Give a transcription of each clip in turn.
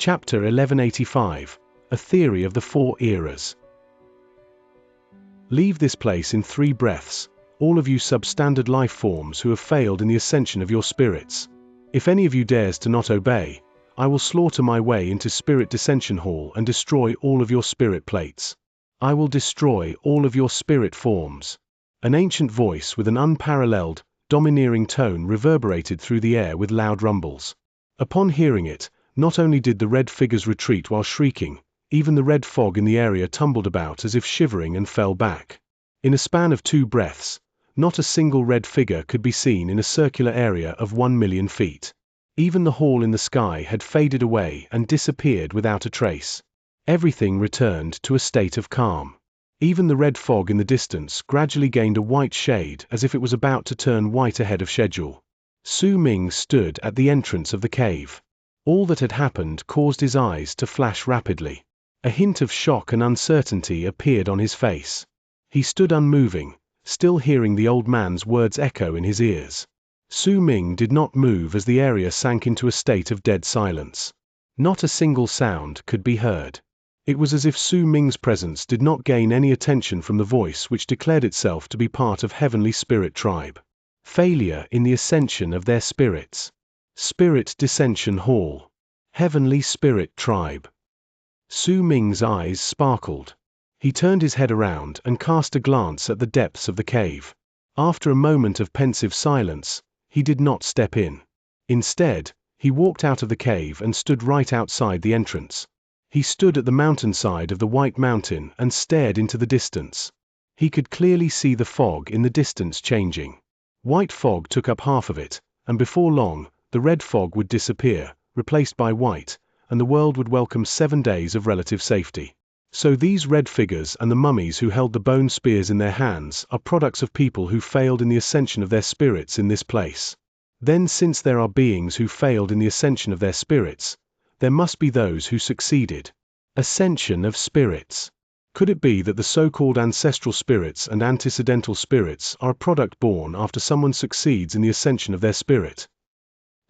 Chapter 1185, A Theory of the Four Eras. Leave this place in 3 breaths, all of you substandard life forms who have failed in the ascension of your spirits. If any of you dares to not obey, I will slaughter my way into Spirit Dissension Hall and destroy all of your spirit plates. I will destroy all of your spirit forms. An ancient voice with an unparalleled, domineering tone reverberated through the air with loud rumbles. Upon hearing it, not only did the red figures retreat while shrieking, even the red fog in the area tumbled about as if shivering and fell back. In a span of 2 breaths, not a single red figure could be seen in a circular area of 1 million feet. Even the hall in the sky had faded away and disappeared without a trace. Everything returned to a state of calm. Even the red fog in the distance gradually gained a white shade as if it was about to turn white ahead of schedule. Su Ming stood at the entrance of the cave. All that had happened caused his eyes to flash rapidly. A hint of shock and uncertainty appeared on his face. He stood unmoving, still hearing the old man's words echo in his ears. Su Ming did not move as the area sank into a state of dead silence. Not a single sound could be heard. It was as if Su Ming's presence did not gain any attention from the voice which declared itself to be part of Heavenly Spirit Tribe. Failure in the ascension of their spirits. Spirit Dissension Hall. Heavenly Spirit Tribe. Su Ming's eyes sparkled. He turned his head around and cast a glance at the depths of the cave. After a moment of pensive silence, he did not step in. Instead, he walked out of the cave and stood right outside the entrance. He stood at the mountainside of the White Mountain and stared into the distance. He could clearly see the fog in the distance changing. White fog took up half of it, and before long, the red fog would disappear, replaced by white, and the world would welcome 7 days of relative safety. So these red figures and the mummies who held the bone spears in their hands are products of people who failed in the ascension of their spirits in this place. Then, since there are beings who failed in the ascension of their spirits, there must be those who succeeded. Ascension of spirits. Could it be that the so-called ancestral spirits and antecedental spirits are a product born after someone succeeds in the ascension of their spirit?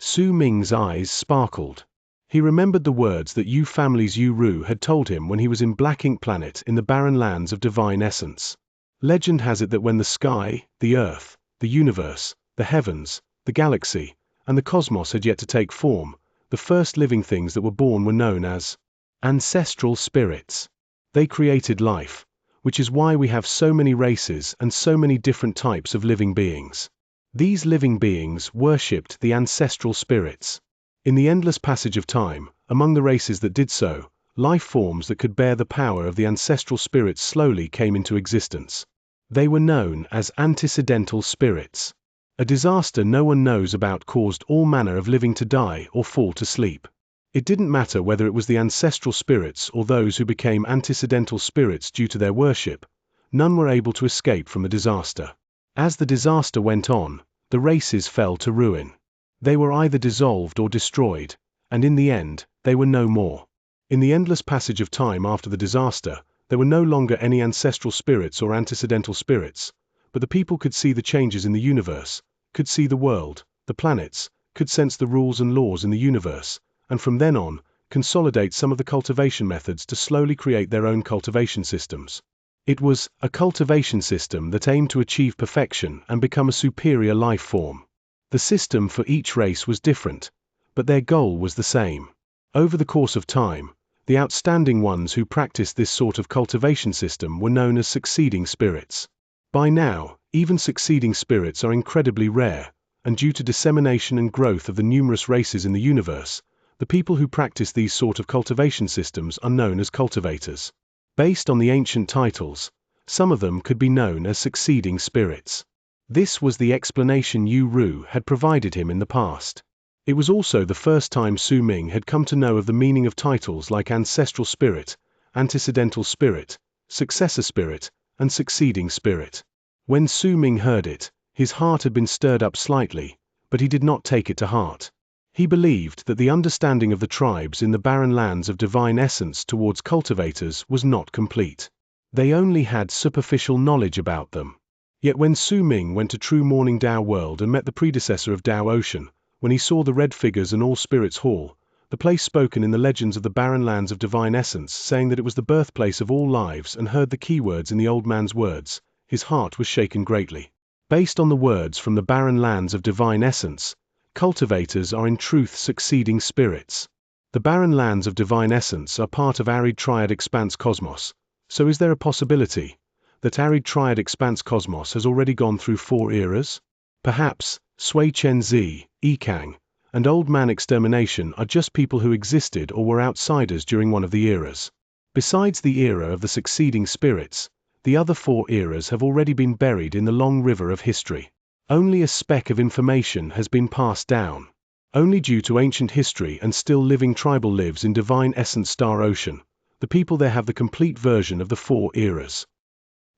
Su Ming's eyes sparkled. He remembered the words that Yu family's Yu Ru had told him when he was in Black Ink Planet in the barren lands of divine essence. Legend has it that when the sky, the earth, the universe, the heavens, the galaxy, and the cosmos had yet to take form, the first living things that were born were known as ancestral spirits. They created life, which is why we have so many races and so many different types of living beings. These living beings worshipped the ancestral spirits. In the endless passage of time, among the races that did so, life forms that could bear the power of the ancestral spirits slowly came into existence. They were known as antecedental spirits. A disaster no one knows about caused all manner of living to die or fall to sleep. It didn't matter whether it was the ancestral spirits or those who became antecedental spirits due to their worship, none were able to escape from the disaster. As the disaster went on, the races fell to ruin. They were either dissolved or destroyed, and in the end, they were no more. In the endless passage of time after the disaster, there were no longer any ancestral spirits or antecedental spirits, but the people could see the changes in the universe, could see the world, the planets, could sense the rules and laws in the universe, and from then on, consolidate some of the cultivation methods to slowly create their own cultivation systems. It was a cultivation system that aimed to achieve perfection and become a superior life form. The system for each race was different, but their goal was the same. Over the course of time, the outstanding ones who practiced this sort of cultivation system were known as succeeding spirits. By now, even succeeding spirits are incredibly rare, and due to dissemination and growth of the numerous races in the universe, the people who practice these sort of cultivation systems are known as cultivators. Based on the ancient titles, some of them could be known as succeeding spirits. This was the explanation Yu Ru had provided him in the past. It was also the first time Su Ming had come to know of the meaning of titles like ancestral spirit, antecedental spirit, successor spirit, and succeeding spirit. When Su Ming heard it, his heart had been stirred up slightly, but he did not take it to heart. He believed that the understanding of the tribes in the barren lands of divine essence towards cultivators was not complete. They only had superficial knowledge about them. Yet when Su Ming went to True Morning Tao World and met the predecessor of Tao Ocean, when he saw the red figures and all spirits hall, the place spoken in the legends of the barren lands of divine essence, saying that it was the birthplace of all lives, and heard the keywords in the old man's words, his heart was shaken greatly. Based on the words from the barren lands of divine essence, cultivators are in truth succeeding spirits. The barren lands of divine essence are part of arid triad expanse cosmos, so is there a possibility that arid triad expanse cosmos has already gone through 4 eras? Perhaps Sui Chen-zi, Yikang, and Old Man Extermination are just people who existed or were outsiders during one of the eras. Besides the era of the succeeding spirits, the other 4 eras have already been buried in the long river of history. Only a speck of information has been passed down. Only due to ancient history and still living tribal lives in divine essence star ocean, the people there have the complete version of the 4 eras.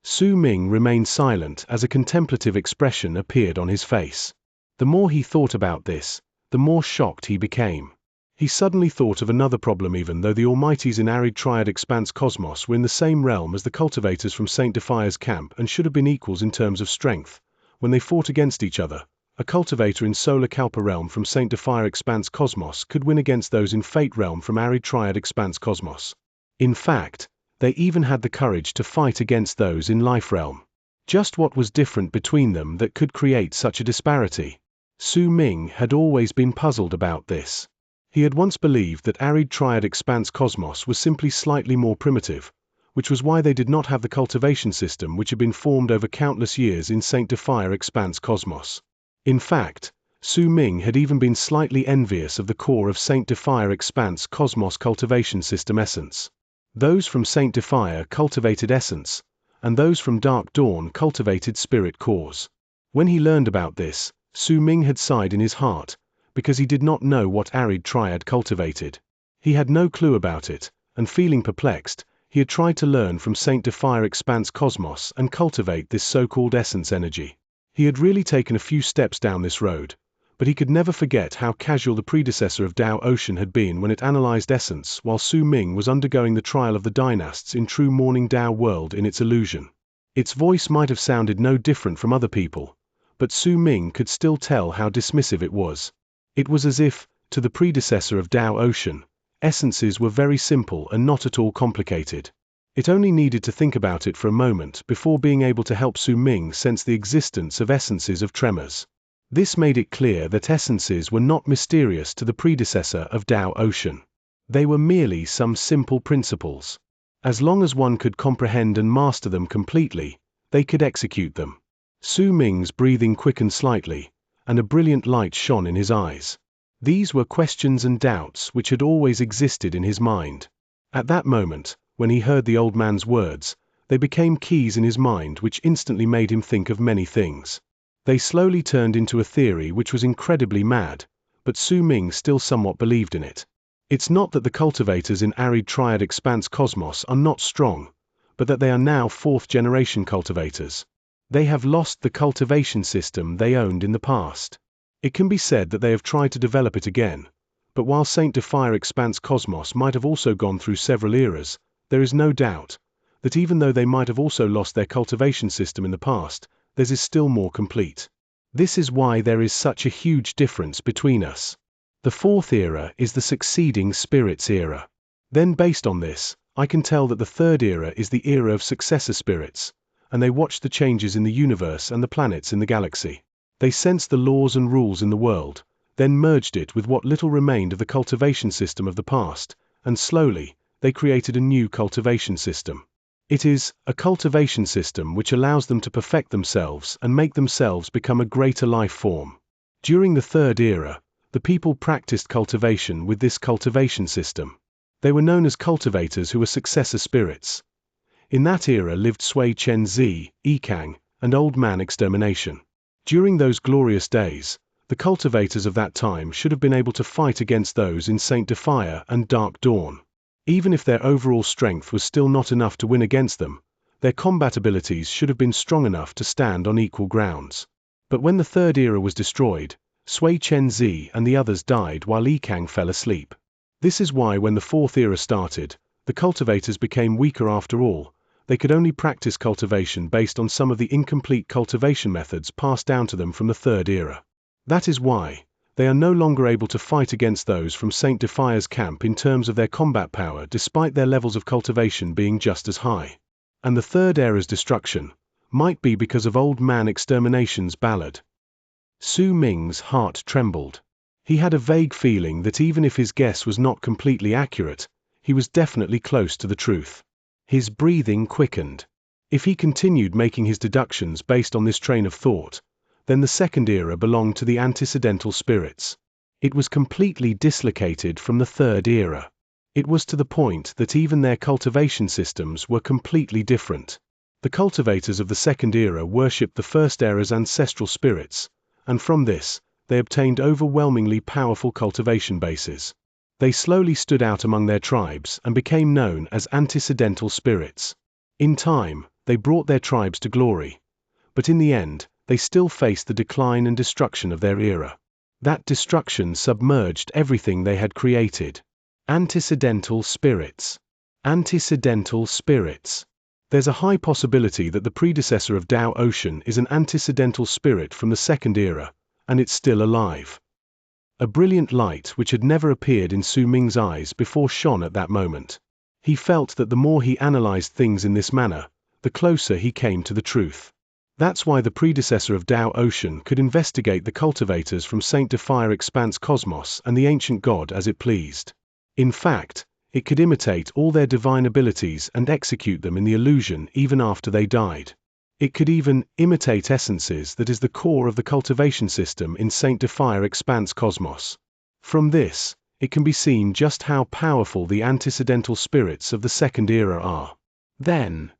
Su Ming remained silent as a contemplative expression appeared on his face. The more he thought about this, the more shocked he became. He suddenly thought of another problem. Even though the Almighties in arid triad expanse cosmos were in the same realm as the cultivators from Saint Defia's camp and should have been equals in terms of strength, when they fought against each other, a cultivator in Solar Kalpa realm from Saint Defia expanse cosmos could win against those in Fate realm from arid triad expanse cosmos. In fact, they even had the courage to fight against those in Life realm. Just what was different between them that could create such a disparity? Su Ming had always been puzzled about this. He had once believed that arid triad expanse cosmos was simply slightly more primitive, which was why they did not have the cultivation system which had been formed over countless years in Saint Defia expanse cosmos. In fact, Su Ming had even been slightly envious of the core of Saint Defia expanse cosmos cultivation system essence. Those from Saint Defia cultivated essence, and those from Dark Dawn cultivated spirit cores. When he learned about this, Su Ming had sighed in his heart, because he did not know what arid triad cultivated. He had no clue about it, and feeling perplexed, he had tried to learn from Saint Defia expanse cosmos and cultivate this so-called essence energy. He had really taken a few steps down this road, but he could never forget how casual the predecessor of Tao Ocean had been when it analyzed essence while Su Ming was undergoing the trial of the dynasts in true morning Tao world in its illusion. Its voice might have sounded no different from other people, but Su Ming could still tell how dismissive it was. It was as if, to the predecessor of Tao Ocean, essences were very simple and not at all complicated. It only needed to think about it for a moment before being able to help Su Ming sense the existence of essences of tremors. This made it clear that essences were not mysterious to the predecessor of Tao Ocean. They were merely some simple principles. As long as one could comprehend and master them completely, they could execute them. Su Ming's breathing quickened slightly, and a brilliant light shone in his eyes. These were questions and doubts which had always existed in his mind. At that moment, when he heard the old man's words, they became keys in his mind which instantly made him think of many things. They slowly turned into a theory which was incredibly mad, but Su Ming still somewhat believed in it. It's not that the cultivators in arid triad expanse cosmos are not strong, but that they are now 4th-generation cultivators. They have lost the cultivation system they owned in the past. It can be said that they have tried to develop it again, but while Saint Defia expanse cosmos might have also gone through several eras, there is no doubt that even though they might have also lost their cultivation system in the past, theirs is still more complete. This is why there is such a huge difference between us. The 4th era is the succeeding spirits era. Then based on this, I can tell that the 3rd era is the era of successor spirits, and they watched the changes in the universe and the planets in the galaxy. They sensed the laws and rules in the world, then merged it with what little remained of the cultivation system of the past, and slowly, they created a new cultivation system. It is a cultivation system which allows them to perfect themselves and make themselves become a greater life form. During the 3rd era, the people practiced cultivation with this cultivation system. They were known as cultivators who were successor spirits. In that era lived Sui Chen-zi, Yikang, and Old Man Extermination. During those glorious days, the cultivators of that time should have been able to fight against those in Saint Defia and Dark Dawn. Even if their overall strength was still not enough to win against them, their combat abilities should have been strong enough to stand on equal grounds. But when the 3rd era was destroyed, Sui Chen-zi and the others died while Yikang fell asleep. This is why when the 4th era started, the cultivators became weaker after all. They could only practice cultivation based on some of the incomplete cultivation methods passed down to them from the 3rd era. That is why They are no longer able to fight against those from Saint Defier's camp in terms of their combat power, despite their levels of cultivation being just as high. And the third era's destruction might be because of Old Man Extermination's ballad. Su Ming's heart trembled. He had a vague feeling that even if his guess was not completely accurate, he was definitely close to the truth. His breathing quickened. If he continued making his deductions based on this train of thought, then the second era belonged to the antecedental spirits. It was completely dislocated from the third era. It was to the point that even their cultivation systems were completely different. The cultivators of the second era worshipped the first era's ancestral spirits, and from this, they obtained overwhelmingly powerful cultivation bases. They slowly stood out among their tribes and became known as antecedental spirits. In time, they brought their tribes to glory, but in the end, they still faced the decline and destruction of their era. That destruction submerged everything they had created. Antecedental spirits. Antecedental spirits. There's a high possibility that the predecessor of Dao Ocean is an antecedental spirit from the second era, and it's still alive. A brilliant light which had never appeared in Su Ming's eyes before shone at that moment. He felt that the more he analyzed things in this manner, the closer he came to the truth. That's why the predecessor of Dao Ocean could investigate the cultivators from Saint Defier Expanse Cosmos and the ancient god as it pleased. In fact, it could imitate all their divine abilities and execute them in the illusion even after they died. It could even imitate essences that is the core of the cultivation system in Saint Defier Expanse Cosmos. From this, it can be seen just how powerful the antecedental spirits of the second era are. Then,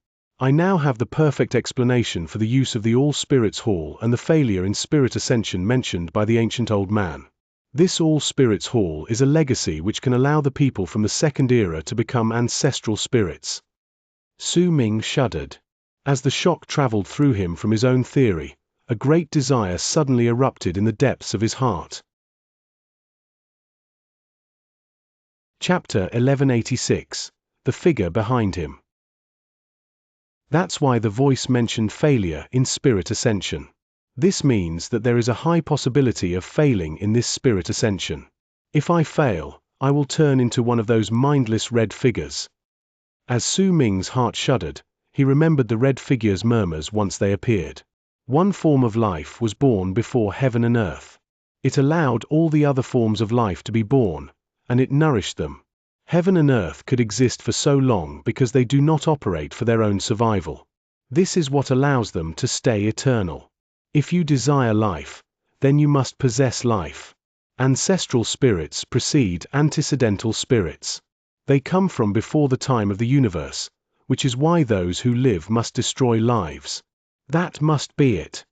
I now have the perfect explanation for the use of the All Spirits Hall and the failure in spirit ascension mentioned by the ancient old man. This All Spirits Hall is a legacy which can allow the people from the second era to become ancestral spirits. Su Ming shuddered. As the shock traveled through him from his own theory, a great desire suddenly erupted in the depths of his heart. Chapter 1186. The Figure Behind Him. That's why the voice mentioned failure in spirit ascension. This means that there is a high possibility of failing in this spirit ascension. If I fail, I will turn into one of those mindless red figures. As Su Ming's heart shuddered, he remembered the red figures' murmurs once they appeared. One form of life was born before heaven and earth. It allowed all the other forms of life to be born, and it nourished them. Heaven and earth could exist for so long because they do not operate for their own survival. This is what allows them to stay eternal. If you desire life, then you must possess life. Ancestral spirits precede antecedental spirits. They come from before the time of the universe, which is why those who live must destroy lives. That must be it.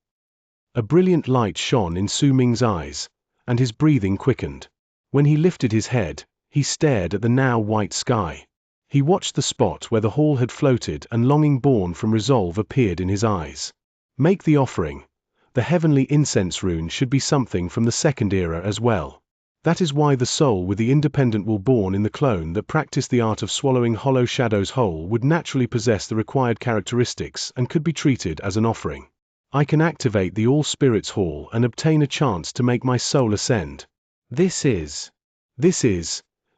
A brilliant light shone in Su Ming's eyes, and his breathing quickened. When he lifted his head, he stared at the now white sky. He watched the spot where the hall had floated, and longing born from resolve appeared in his eyes. Make the offering. The heavenly incense rune should be something from the second era as well. That is why the soul with the independent will born in the clone that practiced the art of swallowing hollow shadows whole would naturally possess the required characteristics and could be treated as an offering. I can activate the All Spirits Hall and obtain a chance to make my soul ascend. This is.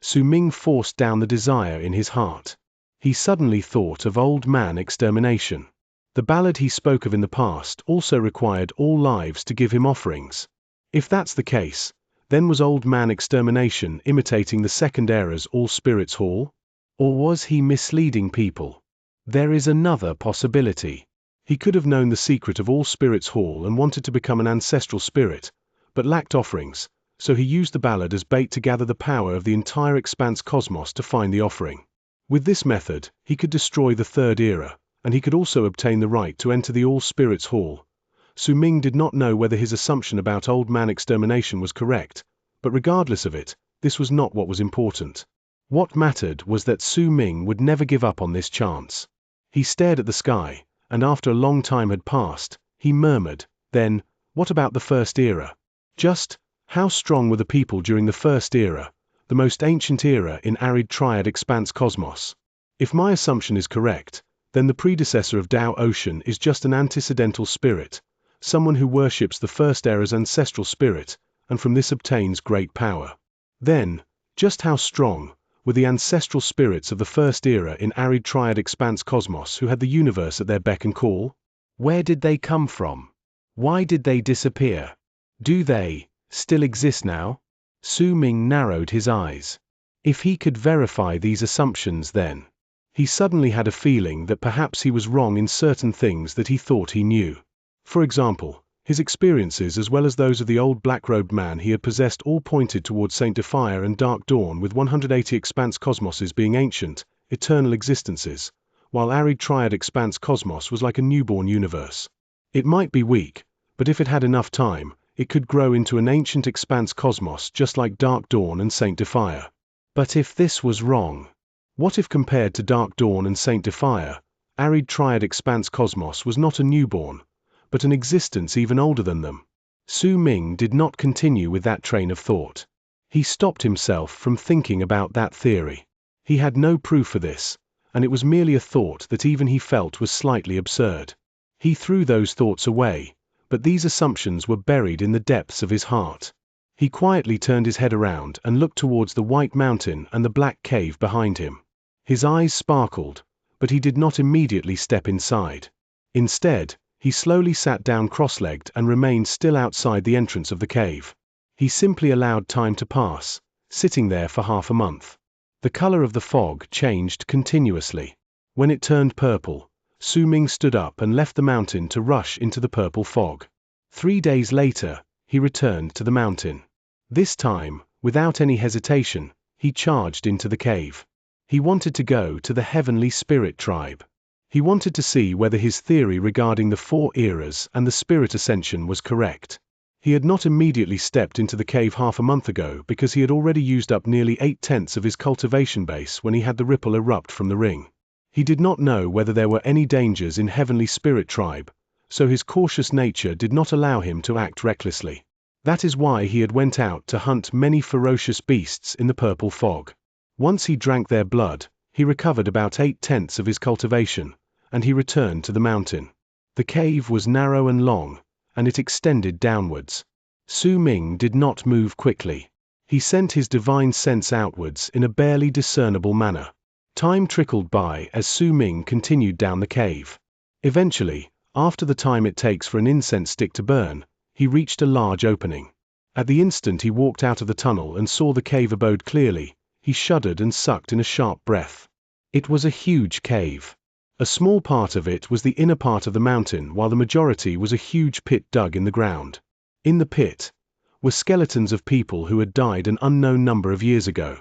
Su Ming forced down the desire in his heart. He suddenly thought of Old Man Extermination. The ballad he spoke of in the past also required all lives to give him offerings. If that's the case, then was Old Man Extermination imitating the second era's All Spirits Hall? Or was he misleading people? There is another possibility. He could have known the secret of All Spirits Hall and wanted to become an ancestral spirit, but lacked offerings, so he used the ballad as bait to gather the power of the entire expanse cosmos to find the offering. With this method, he could destroy the third era, and he could also obtain the right to enter the All Spirits Hall. Su Ming did not know whether his assumption about Old Man Extermination was correct, but regardless of it, this was not what was important. What mattered was that Su Ming would never give up on this chance. He stared at the sky, and after a long time had passed, he murmured, "Then, what about the first era? Just, how strong were the people during the first era, the most ancient era in arid triad expanse cosmos? If my assumption is correct, then the predecessor of Dao Ocean is just an antecedental spirit, someone who worships the first era's ancestral spirit, and from this obtains great power. Then, just how strong were the ancestral spirits of the first era in arid triad expanse cosmos who had the universe at their beck and call? Where did they come from? Why did they disappear? Do they still exist now? Su Ming narrowed his eyes. If he could verify these assumptions, then he suddenly had a feeling that perhaps he was wrong in certain things that he thought he knew. For example, his experiences as well as those of the old black-robed man he had possessed all pointed towards Saint Defier and Dark Dawn, with 180 expanse cosmoses being ancient, eternal existences, while arid triad expanse cosmos was like a newborn universe. It might be weak, but if it had enough time, it could grow into an ancient expanse cosmos just like Dark Dawn and Saint Defier. But if this was wrong, what if compared to Dark Dawn and Saint Defier, arid triad expanse cosmos was not a newborn, but an existence even older than them? Su Ming did not continue with that train of thought. He stopped himself from thinking about that theory. He had no proof for this, and it was merely a thought that even he felt was slightly absurd. He threw those thoughts away, but these assumptions were buried in the depths of his heart. He quietly turned his head around and looked towards the white mountain and the black cave behind him. His eyes sparkled, but he did not immediately step inside. Instead, he slowly sat down cross-legged and remained still outside the entrance of the cave. He simply allowed time to pass, sitting there for half a month. The color of the fog changed continuously. When it turned purple, Su Ming stood up and left the mountain to rush into the purple fog. 3 days later, he returned to the mountain. This time, without any hesitation, he charged into the cave. He wanted to go to the heavenly spirit tribe. He wanted to see whether his theory regarding the 4 eras and the spirit ascension was correct. He had not immediately stepped into the cave half a month ago because he had already used up nearly 8/10 of his cultivation base when he had the ripple erupt from the ring. He did not know whether there were any dangers in heavenly spirit tribe, so his cautious nature did not allow him to act recklessly. That is why he had went out to hunt many ferocious beasts in the purple fog. Once he drank their blood, he recovered about 8/10 of his cultivation, and he returned to the mountain. The cave was narrow and long, and it extended downwards. Su Ming did not move quickly. He sent his divine sense outwards in a barely discernible manner. Time trickled by as Su Ming continued down the cave. Eventually, after the time it takes for an incense stick to burn, he reached a large opening. At the instant he walked out of the tunnel and saw the cave abode clearly, he shuddered and sucked in a sharp breath. It was a huge cave. A small part of it was the inner part of the mountain, while the majority was a huge pit dug in the ground. In the pit were skeletons of people who had died an unknown number of years ago.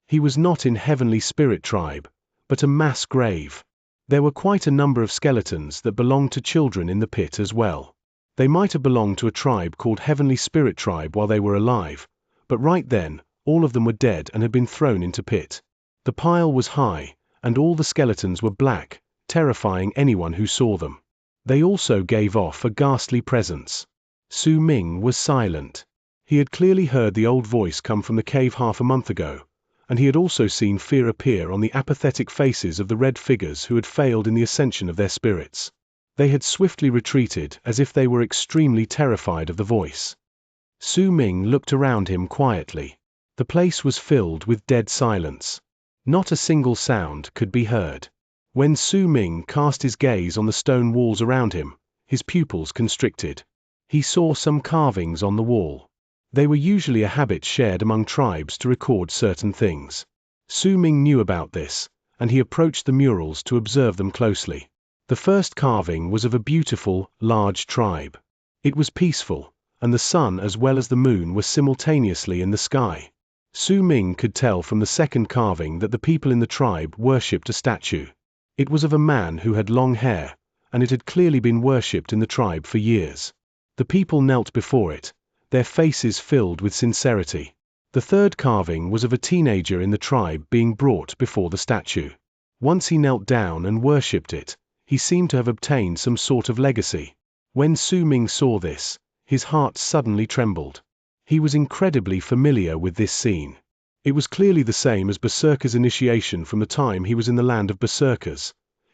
He was not in heavenly spirit tribe, but a mass grave. There were quite a number of skeletons that belonged to children in the pit as well. They might have belonged to a tribe called Heavenly Spirit Tribe while they were alive, but right then, all of them were dead and had been thrown into pit. The pile was high, and all the skeletons were black, terrifying anyone who saw them. They also gave off a ghastly presence. Su Ming was silent. He had clearly heard the old voice come from the cave half a month ago, and he had also seen fear appear on the apathetic faces of the red figures who had failed in the ascension of their spirits. They had swiftly retreated as if they were extremely terrified of the voice. Su Ming looked around him quietly. The place was filled with dead silence. Not a single sound could be heard. When Su Ming cast his gaze on the stone walls around him, his pupils constricted. He saw some carvings on the wall. They were usually a habit shared among tribes to record certain things. Su Ming knew about this, and he approached the murals to observe them closely. The first carving was of a beautiful, large tribe. It was peaceful, and the sun as well as the moon were simultaneously in the sky. Su Ming could tell from the second carving that the people in the tribe worshipped a statue. It was of a man who had long hair, and it had clearly been worshipped in the tribe for years. The people knelt before it, their faces filled with sincerity. The third carving was of a teenager in the tribe being brought before the statue. Once he knelt down and worshipped it, he seemed to have obtained some sort of legacy. When Su Ming saw this, his heart suddenly trembled. He was incredibly familiar with this scene. It was clearly the same as Berserker's initiation from the time he was in the land of Berserkers.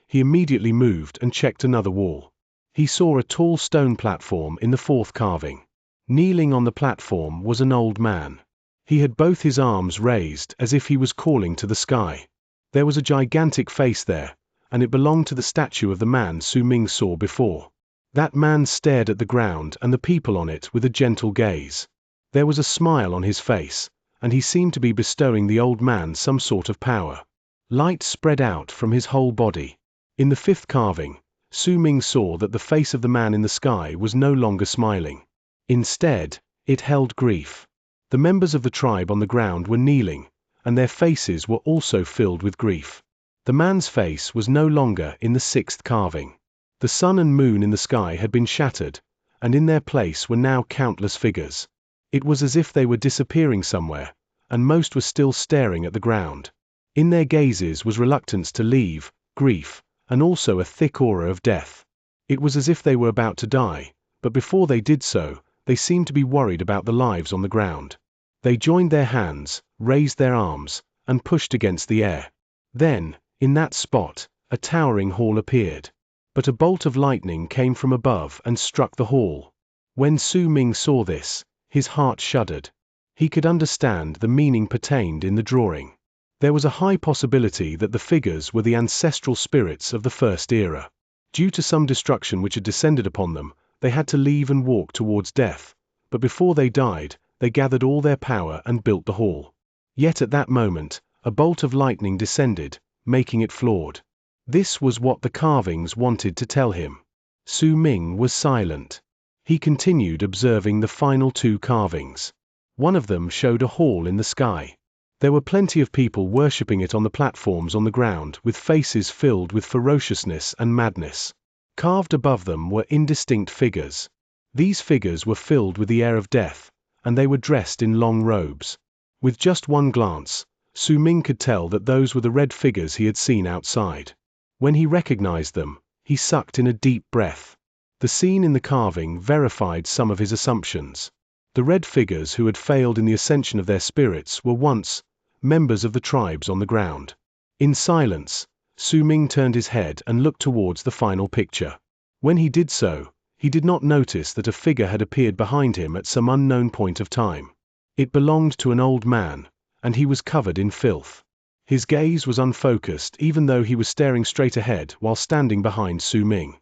He immediately moved and checked another wall. He saw a tall stone platform in the fourth carving. Kneeling on the platform was an old man. He had both his arms raised as if he was calling to the sky. There was a gigantic face there, and it belonged to the statue of the man Su Ming saw before. That man stared at the ground and the people on it with a gentle gaze. There was a smile on his face, and he seemed to be bestowing the old man some sort of power. Light spread out from his whole body. In the fifth carving, Su Ming saw that the face of the man in the sky was no longer smiling. Instead, it held grief. The members of the tribe on the ground were kneeling, and their faces were also filled with grief. The man's face was no longer in the sixth carving. The sun and moon in the sky had been shattered, and in their place were now countless figures. It was as if they were disappearing somewhere, and most were still staring at the ground. In their gazes was reluctance to leave, grief, and also a thick aura of death. It was as if they were about to die, but before they did so, they seemed to be worried about the lives on the ground. They joined their hands, raised their arms, and pushed against the air. Then, in that spot, a towering hall appeared. But a bolt of lightning came from above and struck the hall. When Su Ming saw this, his heart shuddered. He could understand the meaning pertained in the drawing. There was a high possibility that the figures were the ancestral spirits of the first era. Due to some destruction which had descended upon them, they had to leave and walk towards death, but before they died, they gathered all their power and built the hall. Yet at that moment, a bolt of lightning descended, making it flawed. This was what the carvings wanted to tell him. Su Ming was silent. He continued observing the final two carvings. One of them showed a hall in the sky. There were plenty of people worshipping it on the platforms on the ground, with faces filled with ferociousness and madness. Carved above them were indistinct figures. These figures were filled with the air of death, and they were dressed in long robes. With just one glance, Su Ming could tell that those were the red figures he had seen outside. When he recognized them, he sucked in a deep breath. The scene in the carving verified some of his assumptions. The red figures who had failed in the ascension of their spirits were once members of the tribes on the ground. In silence, Su Ming turned his head and looked towards the final picture. When he did so, he did not notice that a figure had appeared behind him at some unknown point of time. It belonged to an old man, and he was covered in filth. His gaze was unfocused even though he was staring straight ahead while standing behind Su Ming.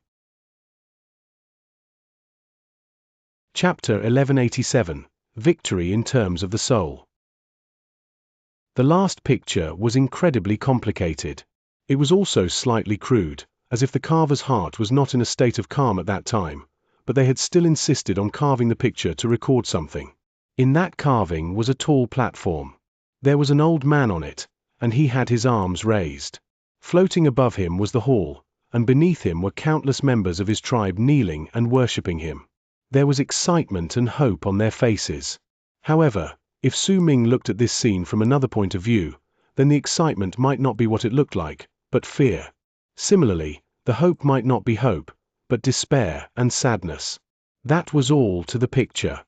Chapter 1187 – Victory in Terms of the Soul. The last picture was incredibly complicated. It was also slightly crude, as if the carver's heart was not in a state of calm at that time, but they had still insisted on carving the picture to record something. In that carving was a tall platform. There was an old man on it, and he had his arms raised. Floating above him was the hall, and beneath him were countless members of his tribe kneeling and worshipping him. There was excitement and hope on their faces. However, if Su Ming looked at this scene from another point of view, then the excitement might not be what it looked like, but fear. Similarly, the hope might not be hope, but despair and sadness. That was all to the picture.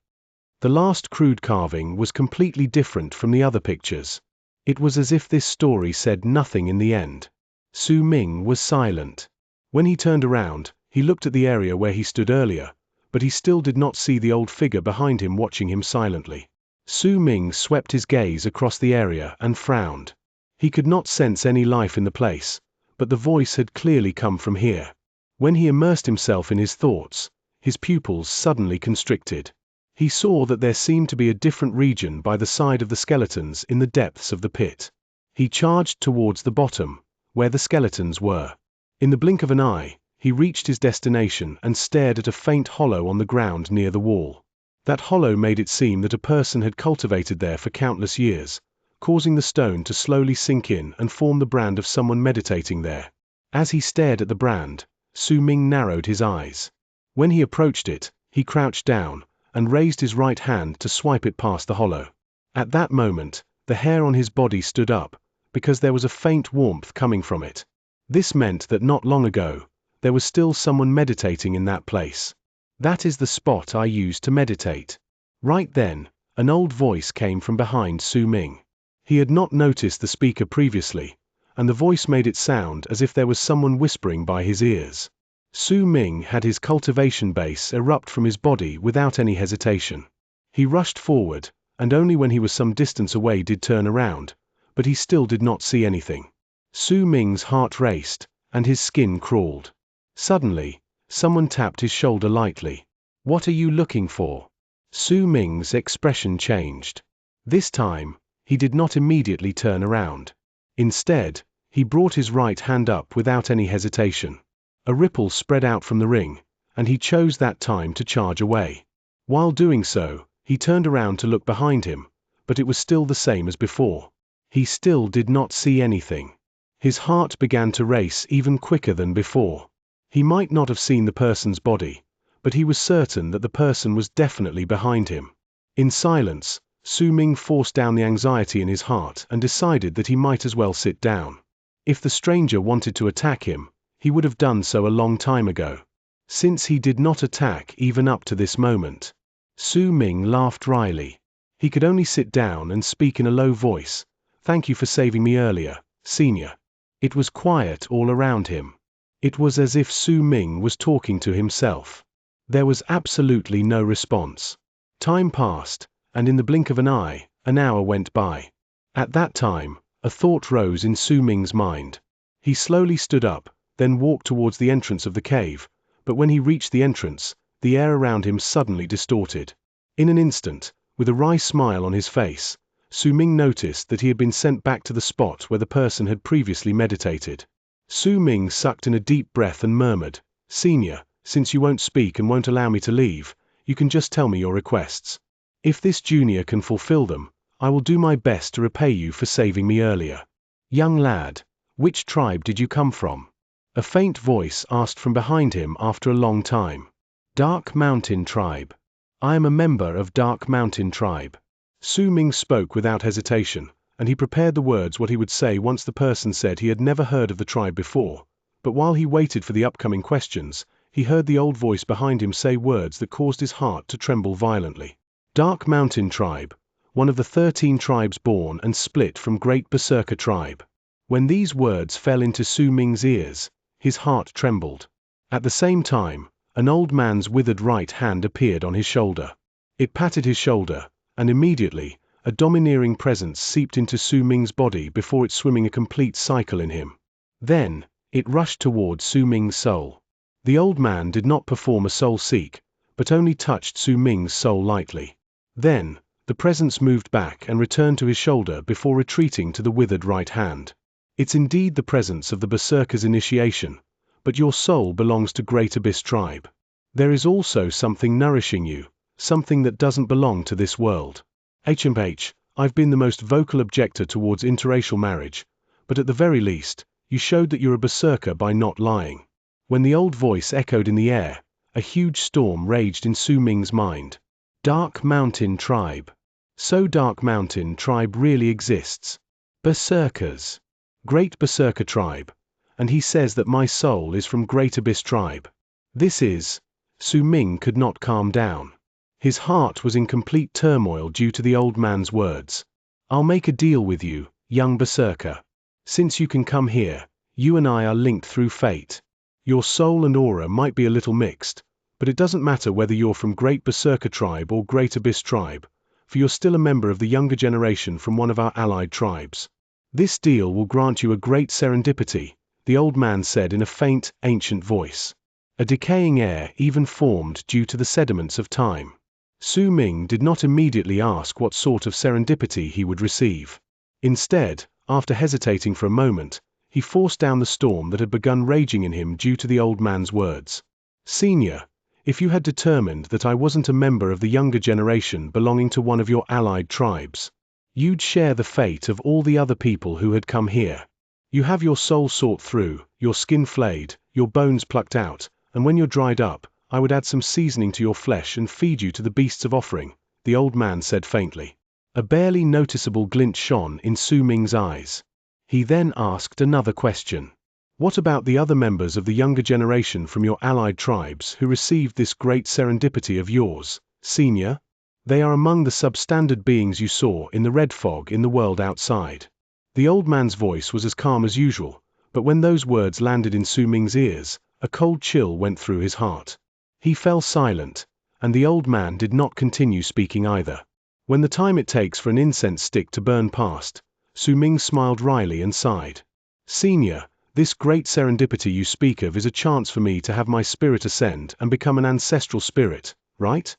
The last crude carving was completely different from the other pictures. It was as if this story said nothing in the end. Su Ming was silent. When he turned around, he looked at the area where he stood earlier, but he still did not see the old figure behind him watching him silently. Su Ming swept his gaze across the area and frowned. He could not sense any life in the place, but the voice had clearly come from here. When he immersed himself in his thoughts, his pupils suddenly constricted. He saw that there seemed to be a different region by the side of the skeletons in the depths of the pit. He charged towards the bottom, where the skeletons were. In the blink of an eye, he reached his destination and stared at a faint hollow on the ground near the wall. That hollow made it seem that a person had cultivated there for countless years, causing the stone to slowly sink in and form the brand of someone meditating there. As he stared at the brand, Su Ming narrowed his eyes. When he approached it, he crouched down and raised his right hand to swipe it past the hollow. At that moment, the hair on his body stood up, because there was a faint warmth coming from it. This meant that not long ago, there was still someone meditating in that place. That is the spot I used to meditate. Right then, an old voice came from behind Su Ming. He had not noticed the speaker previously, and the voice made it sound as if there was someone whispering by his ears. Su Ming had his cultivation base erupt from his body without any hesitation. He rushed forward, and only when he was some distance away did turn around, but he still did not see anything. Su Ming's heart raced, and his skin crawled. Suddenly, someone tapped his shoulder lightly. "What are you looking for?" Su Ming's expression changed. This time, he did not immediately turn around. Instead, he brought his right hand up without any hesitation. A ripple spread out from the ring, and he chose that time to charge away. While doing so, he turned around to look behind him, but it was still the same as before. He still did not see anything. His heart began to race even quicker than before. He might not have seen the person's body, but he was certain that the person was definitely behind him. In silence, Su Ming forced down the anxiety in his heart and decided that he might as well sit down. If the stranger wanted to attack him, he would have done so a long time ago. Since he did not attack even up to this moment. Su Ming laughed wryly. He could only sit down and speak in a low voice. "Thank you for saving me earlier, Senior." It was quiet all around him. It was as if Su Ming was talking to himself. There was absolutely no response. Time passed, and in the blink of an eye, an hour went by. At that time, a thought rose in Su Ming's mind. He slowly stood up, then walked towards the entrance of the cave, but when he reached the entrance, the air around him suddenly distorted. In an instant, with a wry smile on his face, Su Ming noticed that he had been sent back to the spot where the person had previously meditated. Su Ming sucked in a deep breath and murmured, "Senior, since you won't speak and won't allow me to leave, you can just tell me your requests. If this junior can fulfill them, I will do my best to repay you for saving me earlier." "Young lad, which tribe did you come from?" A faint voice asked from behind him after a long time. "Dark Mountain Tribe. I am a member of Dark Mountain Tribe." Su Ming spoke without hesitation, and he prepared the words what he would say once the person said he had never heard of the tribe before, but while he waited for the upcoming questions, he heard the old voice behind him say words that caused his heart to tremble violently. Dark Mountain Tribe, one of the 13 tribes born and split from Great Berserker Tribe. When these words fell into Su Ming's ears, his heart trembled. At the same time, an old man's withered right hand appeared on his shoulder. It patted his shoulder, and immediately, a domineering presence seeped into Su Ming's body before it swimming a complete cycle in him. Then, it rushed toward Su Ming's soul. The old man did not perform a soul seek, but only touched Su Ming's soul lightly. Then, the presence moved back and returned to his shoulder before retreating to the withered right hand. "It's indeed the presence of the Berserker's initiation, but your soul belongs to Great Abyss Tribe. There is also something nourishing you, something that doesn't belong to this world. I've been the most vocal objector towards interracial marriage, but at the very least, you showed that you're a Berserker by not lying." When the old voice echoed in the air, a huge storm raged in Su Ming's mind. Dark Mountain Tribe. So Dark Mountain Tribe really exists. Berserkers. Great Berserker Tribe. And he says that my soul is from Great Abyss Tribe. This is... Su Ming could not calm down. His heart was in complete turmoil due to the old man's words. "I'll make a deal with you, young Berserker. Since you can come here, you and I are linked through fate. Your soul and aura might be a little mixed, but it doesn't matter whether you're from Great Berserker Tribe or Great Abyss Tribe, for you're still a member of the younger generation from one of our allied tribes. This deal will grant you a great serendipity," the old man said in a faint, ancient voice. A decaying air even formed due to the sediments of time. Su Ming did not immediately ask what sort of serendipity he would receive. Instead, after hesitating for a moment, he forced down the storm that had begun raging in him due to the old man's words. "Senior, if you had determined that I wasn't a member of the younger generation belonging to one of your allied tribes, you'd share the fate of all the other people who had come here. You have your soul sought through, your skin flayed, your bones plucked out, and when you're dried up, I would add some seasoning to your flesh and feed you to the beasts of offering," the old man said faintly. A barely noticeable glint shone in Su Ming's eyes. He then asked another question. "What about the other members of the younger generation from your allied tribes who received this great serendipity of yours, Senior? They are among the substandard beings you saw in the red fog in the world outside." The old man's voice was as calm as usual, but when those words landed in Su Ming's ears, A cold chill went through his heart. He fell silent, and the old man did not continue speaking either. When the time it takes for an incense stick to burn passed, Su Ming smiled wryly and sighed. Senior, this great serendipity you speak of is a chance for me to have my spirit ascend and become an ancestral spirit, right?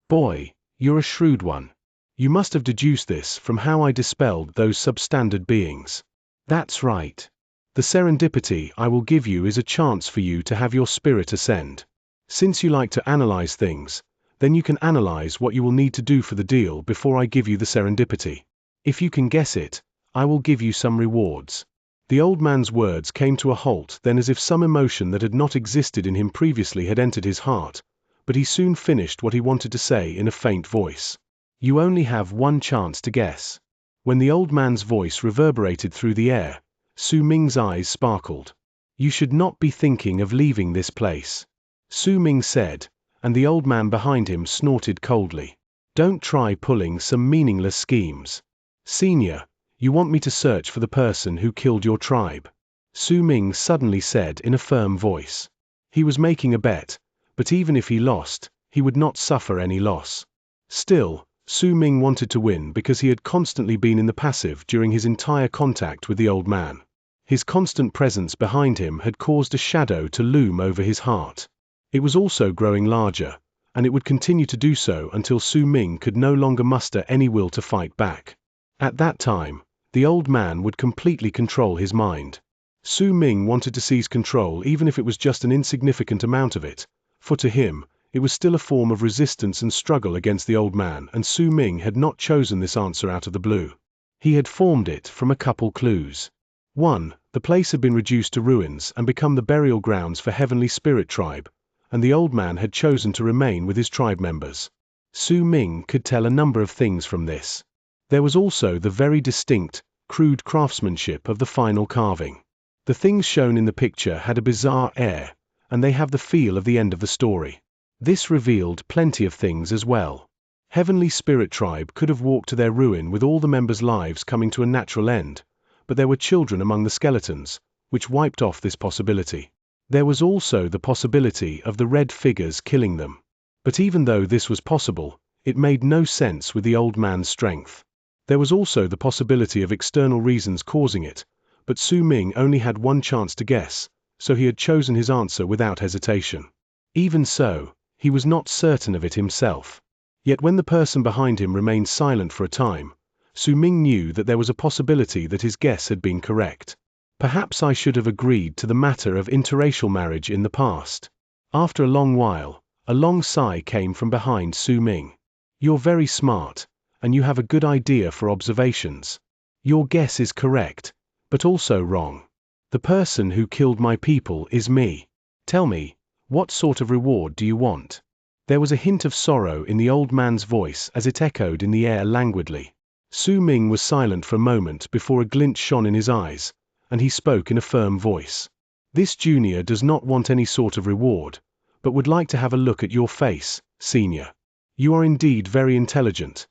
Boy, you're a shrewd one. You must have deduced this from how I dispelled those substandard beings. That's right. The serendipity I will give you is a chance for you to have your spirit ascend. Since you like to analyze things, then you can analyze what you will need to do for the deal before I give you the serendipity. If you can guess it, I will give you some rewards. The old man's words came to a halt then, as if some emotion that had not existed in him previously had entered his heart, but he soon finished what he wanted to say in a faint voice. You only have one chance to guess. When the old man's voice reverberated through the air, Su Ming's eyes sparkled. You should not be thinking of leaving this place, Su Ming said, and the old man behind him snorted coldly. Don't try pulling some meaningless schemes. Senior, you want me to search for the person who killed your tribe? Su Ming suddenly said in a firm voice. He was making a bet, but even if he lost, he would not suffer any loss. Still, Su Ming wanted to win because he had constantly been in the passive during his entire contact with the old man. His constant presence behind him had caused a shadow to loom over his heart. It was also growing larger, and it would continue to do so until Su Ming could no longer muster any will to fight back. At that time, the old man would completely control his mind. Su Ming wanted to seize control even if it was just an insignificant amount of it, for to him, it was still a form of resistance and struggle against the old man, and Su Ming had not chosen this answer out of the blue. He had formed it from a couple clues. 1. The place had been reduced to ruins and become the burial grounds for Heavenly Spirit Tribe, and the old man had chosen to remain with his tribe members. Su Ming could tell a number of things from this. There was also the very distinct, crude craftsmanship of the final carving. The things shown in the picture had a bizarre air, and they have the feel of the end of the story. This revealed plenty of things as well. Heavenly Spirit Tribe could have walked to their ruin with all the members' lives coming to a natural end, but there were children among the skeletons, which wiped off this possibility. There was also the possibility of the red figures killing them. But even though this was possible, it made no sense with the old man's strength. There was also the possibility of external reasons causing it, but Su Ming only had one chance to guess, so he had chosen his answer without hesitation. Even so, he was not certain of it himself. Yet when the person behind him remained silent for a time, Su Ming knew that there was a possibility that his guess had been correct. Perhaps I should have agreed to the matter of interracial marriage in the past. After a long while, a long sigh came from behind Su Ming. You're very smart, and you have a good idea for observations. Your guess is correct, but also wrong. The person who killed my people is me. Tell me, what sort of reward do you want? There was a hint of sorrow in the old man's voice as it echoed in the air languidly. Su Ming was silent for a moment before a glint shone in his eyes, and he spoke in a firm voice. This junior does not want any sort of reward, but would like to have a look at your face, senior. You are indeed very intelligent.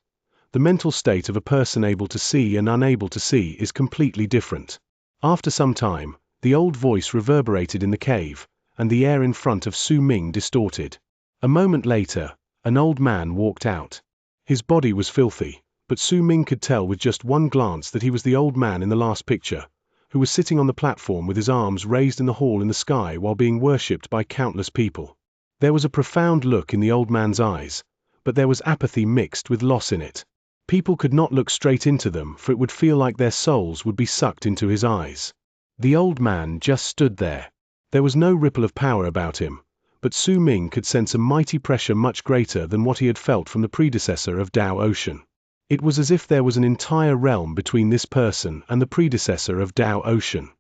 The mental state of a person able to see and unable to see is completely different. After some time, the old voice reverberated in the cave, and the air in front of Su Ming distorted. A moment later, an old man walked out. His body was filthy, but Su Ming could tell with just one glance that he was the old man in the last picture, who was sitting on the platform with his arms raised in the hall in the sky while being worshipped by countless people. There was a profound look in the old man's eyes, but there was apathy mixed with loss in it. People could not look straight into them, for it would feel like their souls would be sucked into his eyes. The old man just stood there. There was no ripple of power about him, but Su Ming could sense a mighty pressure much greater than what he had felt from the predecessor of Tao Ocean. It was as if there was an entire realm between this person and the predecessor of Tao Ocean.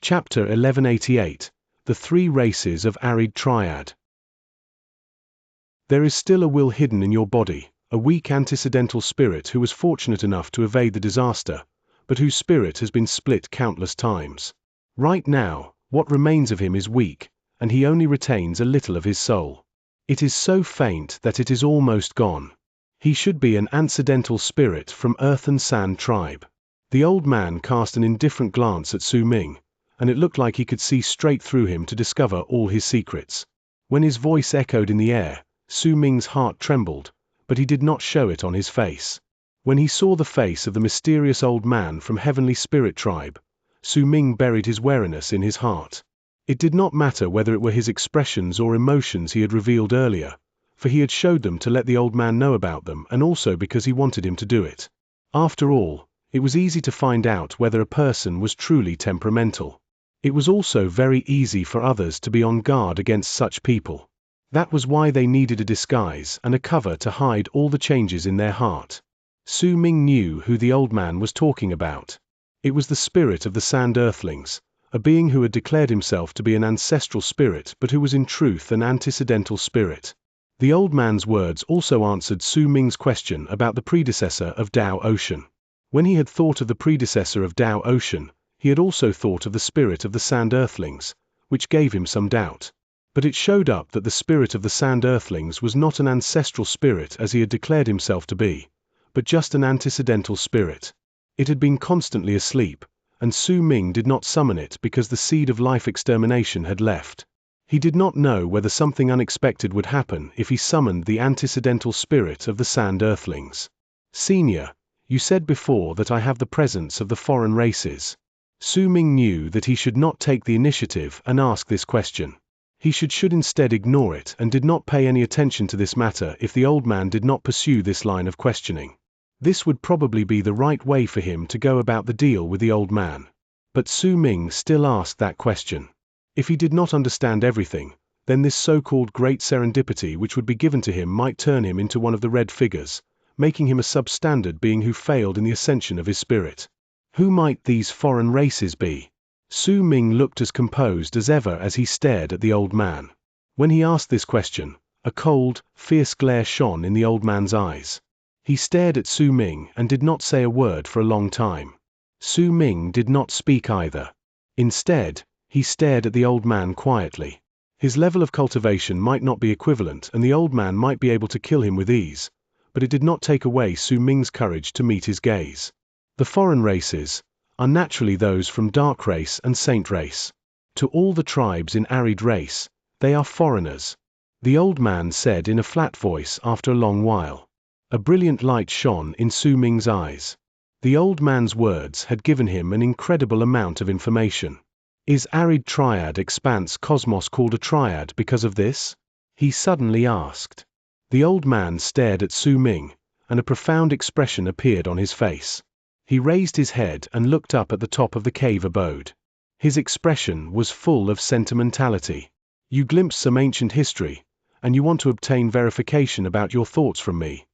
Chapter 1188. The Three Races of Arid Triad. There is still a will hidden in your body, a weak antecedental spirit who was fortunate enough to evade the disaster, but whose spirit has been split countless times. Right now, what remains of him is weak, and he only retains a little of his soul. It is so faint that it is almost gone. He should be an ancidental spirit from Earth and Sand tribe. The old man cast an indifferent glance at Su Ming, and it looked like he could see straight through him to discover all his secrets. When his voice echoed in the air, Su Ming's heart trembled, but he did not show it on his face. When he saw the face of the mysterious old man from Heavenly Spirit Tribe, Su Ming buried his wariness in his heart. It did not matter whether it were his expressions or emotions he had revealed earlier, for he had showed them to let the old man know about them and also because he wanted him to do it. After all, it was easy to find out whether a person was truly temperamental. It was also very easy for others to be on guard against such people. That was why they needed a disguise and a cover to hide all the changes in their heart. Su Ming knew who the old man was talking about. It was the spirit of the Sand Earthlings, a being who had declared himself to be an ancestral spirit but who was in truth an antecedental spirit. The old man's words also answered Su Ming's question about the predecessor of Tao Ocean. When he had thought of the predecessor of Tao Ocean, he had also thought of the spirit of the Sand Earthlings, which gave him some doubt. But it showed up that the spirit of the Sand Earthlings was not an ancestral spirit as he had declared himself to be, but just an antecedental spirit. It had been constantly asleep, and Su Ming did not summon it because the seed of life extermination had left. He did not know whether something unexpected would happen if he summoned the antecedental spirit of the Sand Earthlings. Xianxia, you said before that I have the presence of the foreign races. Su Ming knew that he should not take the initiative and ask this question. He should instead ignore it and did not pay any attention to this matter if the old man did not pursue this line of questioning. This would probably be the right way for him to go about the deal with the old man. But Su Ming still asked that question. If he did not understand everything, then this so-called great serendipity which would be given to him might turn him into one of the red figures, making him a substandard being who failed in the ascension of his spirit. Who might these foreign races be? Su Ming looked as composed as ever as he stared at the old man. When he asked this question, a cold, fierce glare shone in the old man's eyes. He stared at Su Ming and did not say a word for a long time. Su Ming did not speak either. Instead, he stared at the old man quietly. His level of cultivation might not be equivalent and the old man might be able to kill him with ease, but it did not take away Su Ming's courage to meet his gaze. The foreign races are naturally those from Dark Race and Saint Race. To all the tribes in Arid Race, they are foreigners. The old man said in a flat voice after a long while. A brilliant light shone in Su Ming's eyes. The old man's words had given him an incredible amount of information. Is Arid Triad Expanse Cosmos called a triad because of this? He suddenly asked. The old man stared at Su Ming, and a profound expression appeared on his face. He raised his head and looked up at the top of the cave abode. His expression was full of sentimentality. You glimpsed some ancient history, and you want to obtain verification about your thoughts from me,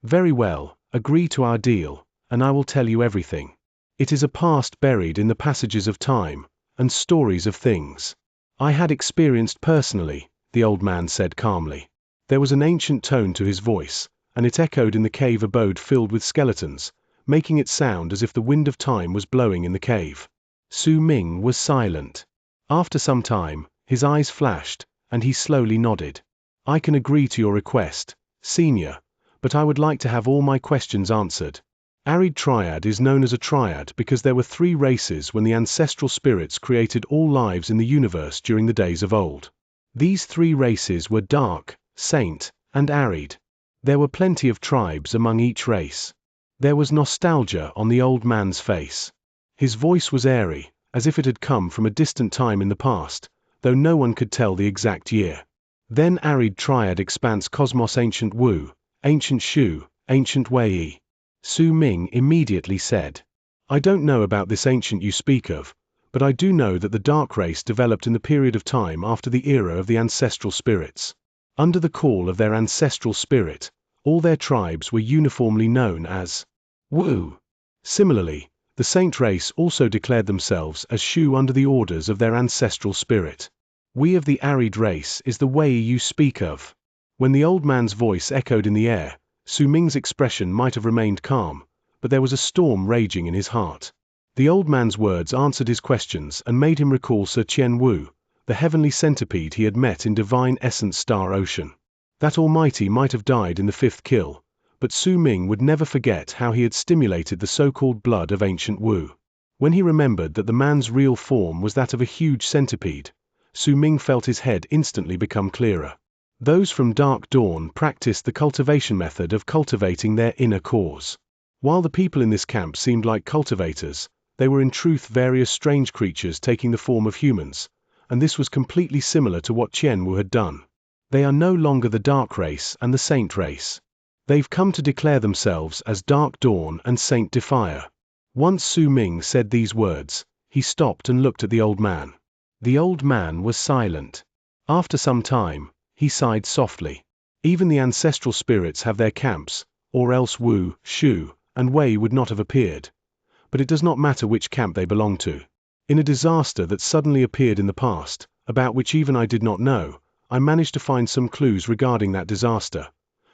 Very well, agree to our deal, and I will tell you everything. It is a past buried in the passages of time, and stories of things I had experienced personally, the old man said calmly. There was an ancient tone to his voice, and it echoed in the cave abode filled with skeletons, making it sound as if the wind of time was blowing in the cave. Su Ming was silent. After some time, his eyes flashed, and he slowly nodded. I can agree to your request, Xianxia, but I would like to have all my questions answered. Arid Triad is known as a triad because there were 3 races when the ancestral spirits created all lives in the universe during the days of old. These 3 races were Dark, Saint, and Arid. There were plenty of tribes among each race. There was nostalgia on the old man's face. His voice was airy, as if it had come from a distant time in the past, though no one could tell the exact year. Then Arid Triad Expanse Cosmos Ancient Wu, Ancient Shu, Ancient Wei. Su Ming immediately said. I don't know about this ancient you speak of, but I do know that the Dark Race developed in the period of time after the era of the ancestral spirits. Under the call of their ancestral spirit, all their tribes were uniformly known as Wu. Similarly, the Saint Race also declared themselves as Shu under the orders of their ancestral spirit. We of the Arid Race is the Wei you speak of. When the old man's voice echoed in the air, Su Ming's expression might have remained calm, but there was a storm raging in his heart. The old man's words answered his questions and made him recall Sir Qian Wu, the heavenly centipede he had met in Divine Essence Star Ocean. That Almighty might have died in the 5th kill, but Su Ming would never forget how he had stimulated the so-called blood of ancient Wu. When he remembered that the man's real form was that of a huge centipede, Su Ming felt his head instantly become clearer. Those from Dark Dawn practiced the cultivation method of cultivating their inner cores. While the people in this camp seemed like cultivators, they were in truth various strange creatures taking the form of humans, and this was completely similar to what Qianwu had done. They are no longer the Dark Race and the Saint Race. They've come to declare themselves as Dark Dawn and Saint Defier. Once Su Ming said these words, he stopped and looked at the old man. The old man was silent. After some time, he sighed softly. Even the ancestral spirits have their camps, or else Wu, Shu, and Wei would not have appeared. But it does not matter which camp they belong to. In a disaster that suddenly appeared in the past, about which even I did not know, I managed to find some clues regarding that disaster,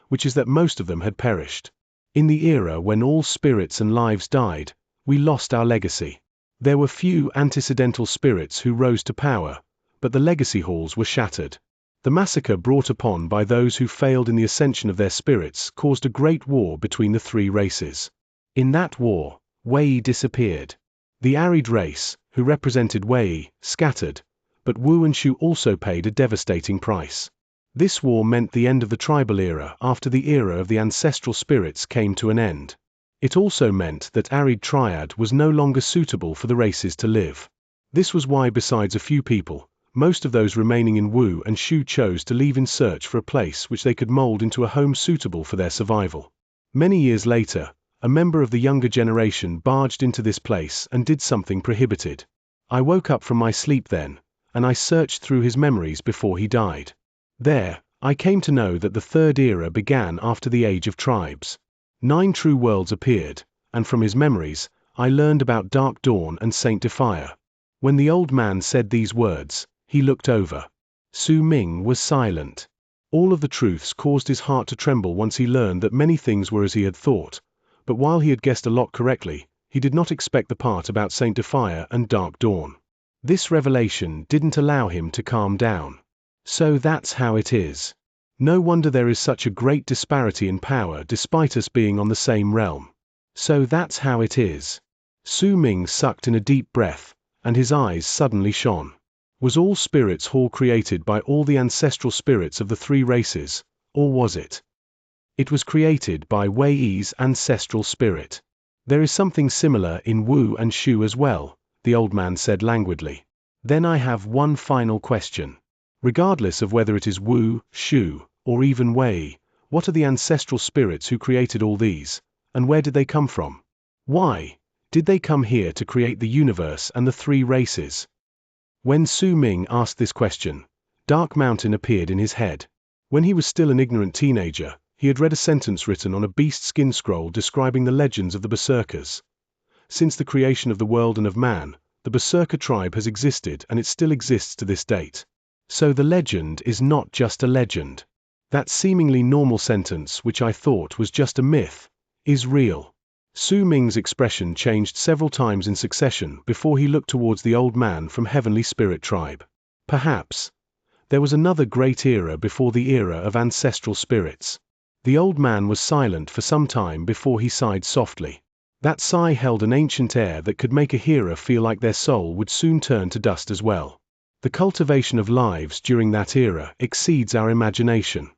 which is that most of them had perished. In the era when all spirits and lives died, we lost our legacy. There were few antecedental spirits who rose to power, but the legacy halls were shattered. The massacre brought upon by those who failed in the ascension of their spirits caused a great war between the three races. In that war, Wei disappeared. The arid race, who represented Wei, scattered, but Wu and Shu also paid a devastating price. This war meant the end of the tribal era after the era of the ancestral spirits came to an end. It also meant that arid triad was no longer suitable for the races to live. This was why, besides a few people, most of those remaining in Wu and Shu chose to leave in search for a place which they could mold into a home suitable for their survival. Many years later, a member of the younger generation barged into this place and did something prohibited. I woke up from my sleep then, and I searched through his memories before he died. There, I came to know that the third era began after the Age of Tribes. 9 true worlds appeared, and from his memories, I learned about Dark Dawn and Saint Defier. When the old man said these words, he looked over. Su Ming was silent. All of the truths caused his heart to tremble once he learned that many things were as he had thought, but while he had guessed a lot correctly, he did not expect the part about Saint Defier and Dark Dawn. This revelation didn't allow him to calm down. So that's how it is. No wonder there is such a great disparity in power despite us being on the same realm. So that's how it is. Su Ming sucked in a deep breath, and his eyes suddenly shone. Was all spirits hall created by all the ancestral spirits of the three races, or was it? It was created by Wei Yi's ancestral spirit. There is something similar in Wu and Shu as well, the old man said languidly. Then I have one final question. Regardless of whether it is Wu, Shu, or even Wei, what are the ancestral spirits who created all these, and where did they come from? Why did they come here to create the universe and the three races? When Su Ming asked this question, Dark Mountain appeared in his head. When he was still an ignorant teenager, he had read a sentence written on a beast skin scroll describing the legends of the Berserkers. Since the creation of the world and of man, the Berserker tribe has existed and it still exists to this date. So the legend is not just a legend. That seemingly normal sentence, which I thought was just a myth, is real. Su Ming's expression changed several times in succession before he looked towards the old man from Heavenly Spirit Tribe. Perhaps there was another great era before the era of ancestral spirits. The old man was silent for some time before he sighed softly. That sigh held an ancient air that could make a hearer feel like their soul would soon turn to dust as well. The cultivation of lives during that era exceeds our imagination.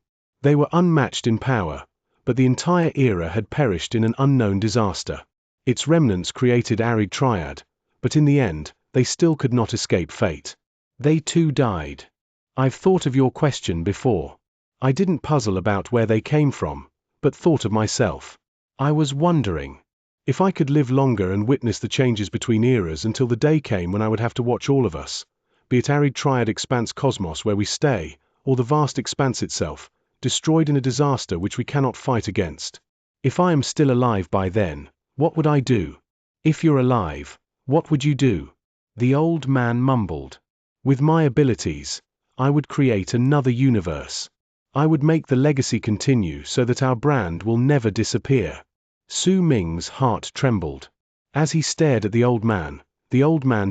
They were unmatched in power, but the entire era had perished in an unknown disaster. Its remnants created arid triad, but in the end, they still could not escape fate. They too died. I've thought of your question before. I didn't puzzle about where they came from, but thought of myself. I was wondering if I could live longer and witness the changes between eras until the day came when I would have to watch all of us, be it arid triad expanse cosmos where we stay, or the vast expanse itself, destroyed in a disaster which we cannot fight against. If I am still alive by then, what would I do? If you're alive, what would you do? The old man mumbled. With my abilities, I would create another universe. I would make the legacy continue so that our brand will never disappear. Su Ming's heart trembled. As he stared at the old man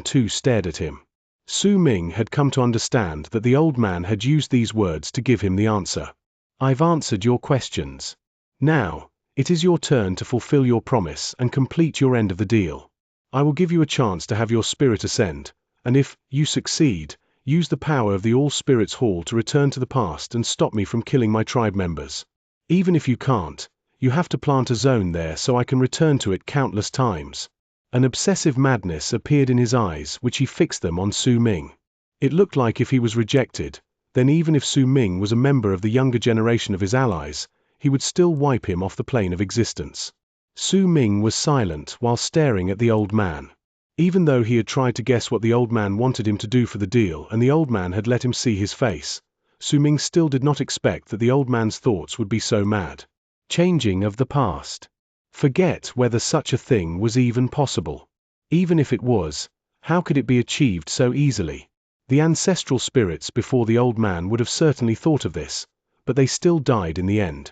too stared at him. Su Ming had come to understand that the old man had used these words to give him the answer. I've answered your questions. Now, It is your turn to fulfill your promise and complete your end of the deal. I will give you a chance to have your spirit ascend, and if you succeed, use the power of the All Spirits Hall to return to the past and stop me from killing my tribe members. Even if you can't, you have to plant a zone there so I can return to it countless times. An obsessive madness appeared in his eyes, which he fixed them on Su Ming. It looked like if he was rejected, then even if Su Ming was a member of the younger generation of his allies, he would still wipe him off the plane of existence. Su Ming was silent while staring at the old man. Even though he had tried to guess what the old man wanted him to do for the deal and the old man had let him see his face, Su Ming still did not expect that the old man's thoughts would be so mad. Changing of the past. Forget whether such a thing was even possible. Even if it was, how could it be achieved so easily? The ancestral spirits before the old man would have certainly thought of this, but they still died in the end.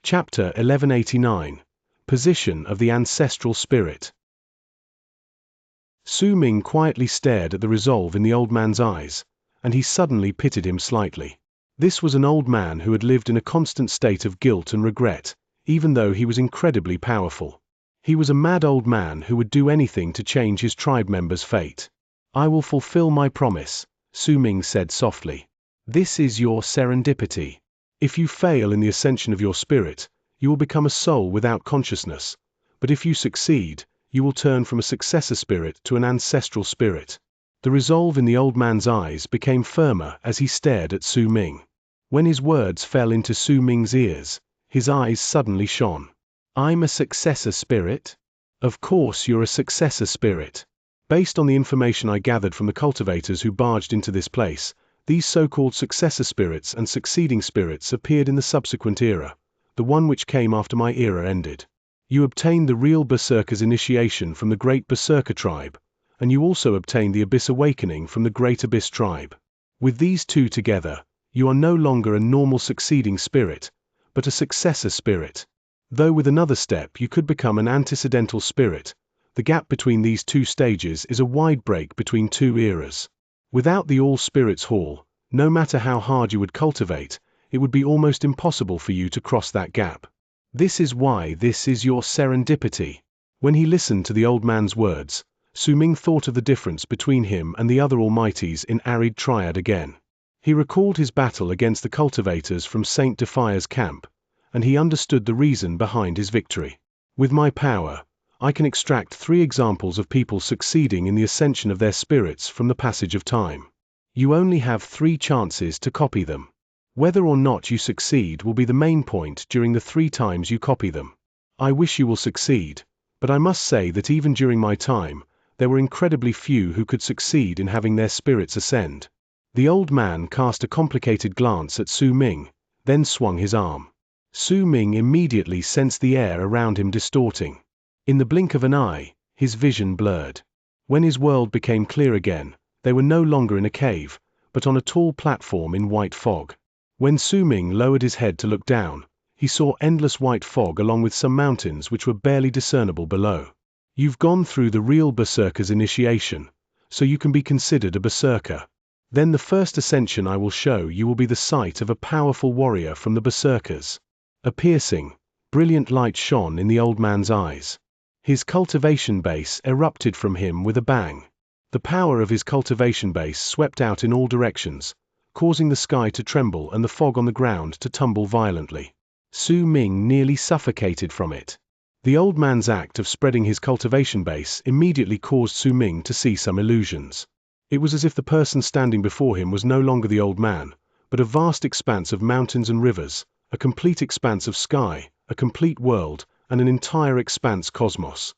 Chapter 1189. Position of the Ancestral Spirit. Su Ming quietly stared at the resolve in the old man's eyes, and he suddenly pitied him slightly. This was an old man who had lived in a constant state of guilt and regret, even though he was incredibly powerful. He was a mad old man who would do anything to change his tribe members' fate. I will fulfill my promise, Su Ming said softly. This is your serendipity. If you fail in the ascension of your spirit, you will become a soul without consciousness, but if you succeed, you will turn from a successor spirit to an ancestral spirit. The resolve in the old man's eyes became firmer as he stared at Su Ming. When his words fell into Su Ming's ears, his eyes suddenly shone. I'm a successor spirit? Of course you're a successor spirit. Based on the information I gathered from the cultivators who barged into this place, these so-called successor spirits and succeeding spirits appeared in the subsequent era, the one which came after my era ended. You obtained the real Berserker's initiation from the Great Berserker tribe, and you also obtained the Abyss Awakening from the Great Abyss tribe. With these two together, you are no longer a normal succeeding spirit, but a successor spirit. Though with another step you could become an antecedental spirit, the gap between these two stages is a wide break between two eras. Without the All Spirits Hall, no matter how hard you would cultivate, it would be almost impossible for you to cross that gap. This is why this is your serendipity. When he listened to the old man's words, Su Ming thought of the difference between him and the other Almighties in Arid Triad again. He recalled his battle against the cultivators from Saint Defia's camp, and he understood the reason behind his victory. With my power, I can extract 3 examples of people succeeding in the ascension of their spirits from the passage of time. You only have 3 chances to copy them. Whether or not you succeed will be the main point during the 3 times you copy them. I wish you will succeed, but I must say that even during my time, there were incredibly few who could succeed in having their spirits ascend. The old man cast a complicated glance at Su Ming, then swung his arm. Su Ming immediately sensed the air around him distorting. In the blink of an eye, his vision blurred. When his world became clear again, they were no longer in a cave, but on a tall platform in white fog. When Su Ming lowered his head to look down, he saw endless white fog along with some mountains which were barely discernible below. You've gone through the real Berserker's initiation, so you can be considered a Berserker. Then the first ascension I will show you will be the sight of a powerful warrior from the Berserkers. A piercing, brilliant light shone in the old man's eyes. His cultivation base erupted from him with a bang. The power of his cultivation base swept out in all directions, causing the sky to tremble and the fog on the ground to tumble violently. Su Ming nearly suffocated from it. The old man's act of spreading his cultivation base immediately caused Su Ming to see some illusions. It was as if the person standing before him was no longer the old man, but a vast expanse of mountains and rivers, a complete expanse of sky, a complete world, and an entire expanse cosmos.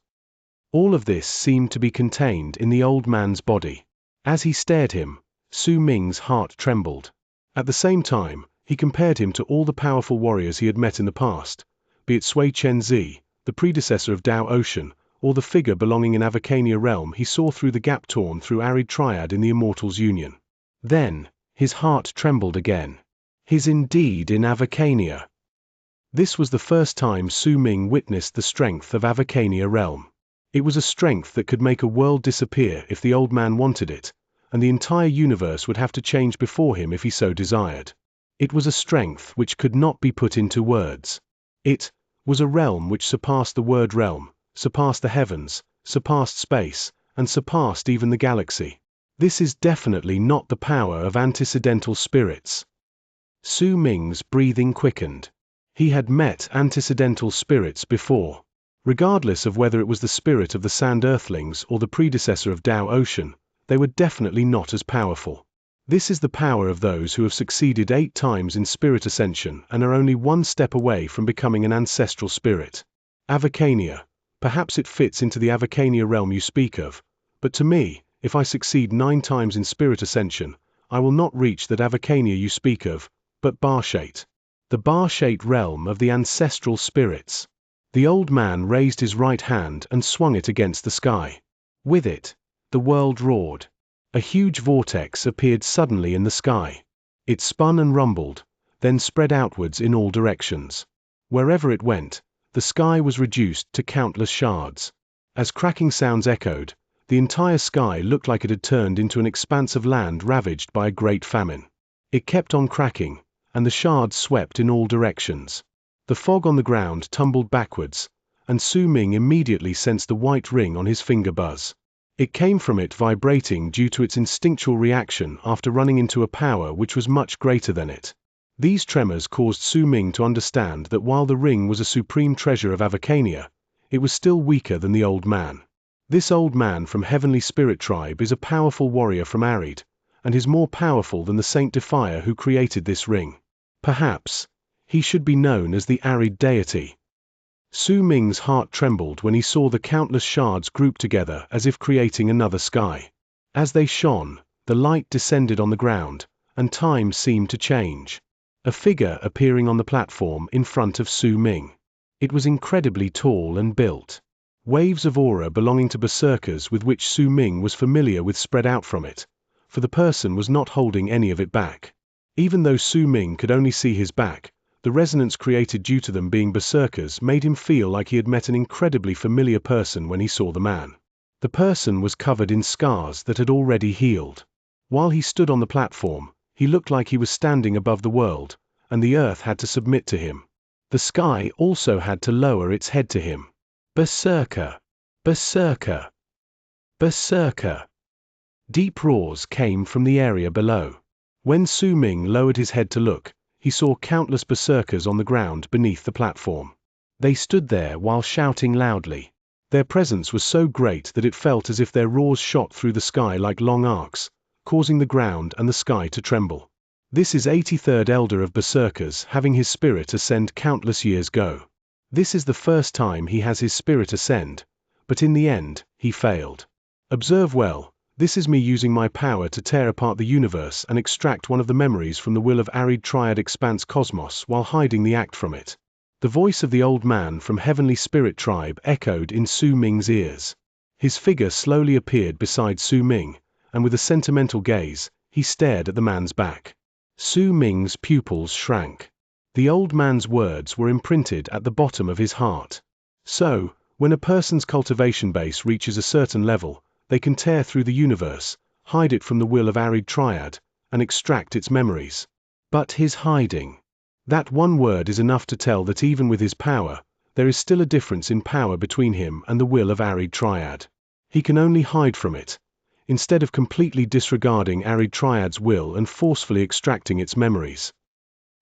All of this seemed to be contained in the old man's body. As he stared him, Su Ming's heart trembled. At the same time, he compared him to all the powerful warriors he had met in the past, be it Sui Chen-zi, the predecessor of Dao Ocean, or the figure belonging in Avacania realm he saw through the gap torn through Arid Triad in the Immortals' Union. Then, his heart trembled again. He's indeed in Avacania. This was the first time Su Ming witnessed the strength of Avacania realm. It was a strength that could make a world disappear if the old man wanted it, and the entire universe would have to change before him if he so desired. It was a strength which could not be put into words. It was a realm which surpassed the word realm, surpassed the heavens, surpassed space, and surpassed even the galaxy. This is definitely not the power of antecedental spirits. Su Ming's breathing quickened. He had met antecedental spirits before. Regardless of whether it was the spirit of the Sand Earthlings or the predecessor of Tao Ocean, they were definitely not as powerful. This is the power of those who have succeeded 8 times in spirit ascension and are only one step away from becoming an ancestral spirit. Avacania. Perhaps it fits into the Avacania realm you speak of, but to me, if I succeed 9 times in spirit ascension, I will not reach that Avacania you speak of, but Barshate. The Barshate realm of the ancestral spirits. The old man raised his right hand and swung it against the sky. With it, the world roared. A huge vortex appeared suddenly in the sky. It spun and rumbled, then spread outwards in all directions. Wherever it went, the sky was reduced to countless shards. As cracking sounds echoed, the entire sky looked like it had turned into an expanse of land ravaged by a great famine. It kept on cracking, and the shards swept in all directions. The fog on the ground tumbled backwards, and Su Ming immediately sensed the white ring on his finger buzz. It came from it vibrating due to its instinctual reaction after running into a power which was much greater than it. These tremors caused Su Ming to understand that while the ring was a supreme treasure of Avacania, it was still weaker than the old man. This old man from Heavenly Spirit Tribe is a powerful warrior from Arid, and is more powerful than the Saint Defier who created this ring. Perhaps he should be known as the Arid Deity. Su Ming's heart trembled when he saw the countless shards grouped together as if creating another sky. As they shone, the light descended on the ground, and time seemed to change. A figure appearing on the platform in front of Su Ming. It was incredibly tall and built. Waves of aura belonging to berserkers with which Su Ming was familiar with spread out from it, for the person was not holding any of it back. Even though Su Ming could only see his back, the resonance created due to them being berserkers made him feel like he had met an incredibly familiar person when he saw the man. The person was covered in scars that had already healed. While he stood on the platform, he looked like he was standing above the world, and the earth had to submit to him. The sky also had to lower its head to him. Berserker! Berserker! Berserker! Deep roars came from the area below. When Su Ming lowered his head to look, he saw countless berserkers on the ground beneath the platform. They stood there while shouting loudly. Their presence was so great that it felt as if their roars shot through the sky like long arcs, causing the ground and the sky to tremble. This is 83rd Elder of Berserkers having his spirit ascend countless years ago. This is the first time he has his spirit ascend, but in the end, he failed. Observe well. This is me using my power to tear apart the universe and extract one of the memories from the will of Arid Triad Expanse Cosmos while hiding the act from it. The voice of the old man from Heavenly Spirit Tribe echoed in Su Ming's ears. His figure slowly appeared beside Su Ming, and with a sentimental gaze, he stared at the man's back. Su Ming's pupils shrank. The old man's words were imprinted at the bottom of his heart. So, when a person's cultivation base reaches a certain level, they can tear through the universe, hide it from the will of Arid Triad, and extract its memories. But his hiding. That one word is enough to tell that even with his power, there is still a difference in power between him and the will of Arid Triad. He can only hide from it, instead of completely disregarding Arid Triad's will and forcefully extracting its memories.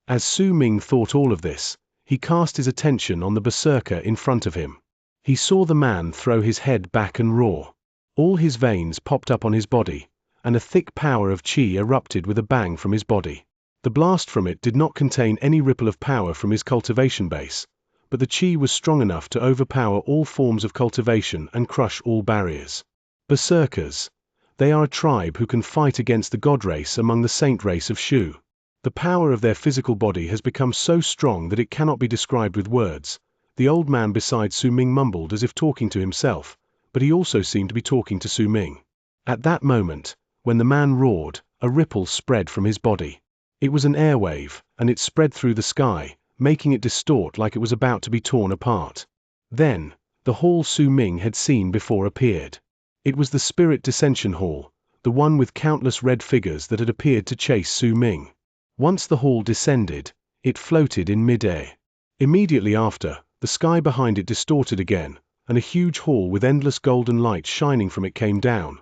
As Su Ming thought all of this, he cast his attention on the berserker in front of him. He saw the man throw his head back and roar. All his veins popped up on his body, and a thick power of chi erupted with a bang from his body. The blast from it did not contain any ripple of power from his cultivation base, but the chi was strong enough to overpower all forms of cultivation and crush all barriers. Berserkers. They are a tribe who can fight against the god race among the saint race of Shu. The power of their physical body has become so strong that it cannot be described with words. The old man beside Su Ming mumbled as if talking to himself, but he also seemed to be talking to Su Ming. At that moment, when the man roared, a ripple spread from his body. It was an airwave, and it spread through the sky, making it distort like it was about to be torn apart. Then, the hall Su Ming had seen before appeared. It was the Spirit Dissension Hall, the one with countless red figures that had appeared to chase Su Ming. Once the hall descended, it floated in mid-air. Immediately after, the sky behind it distorted again, and a huge hall with endless golden light shining from it came down.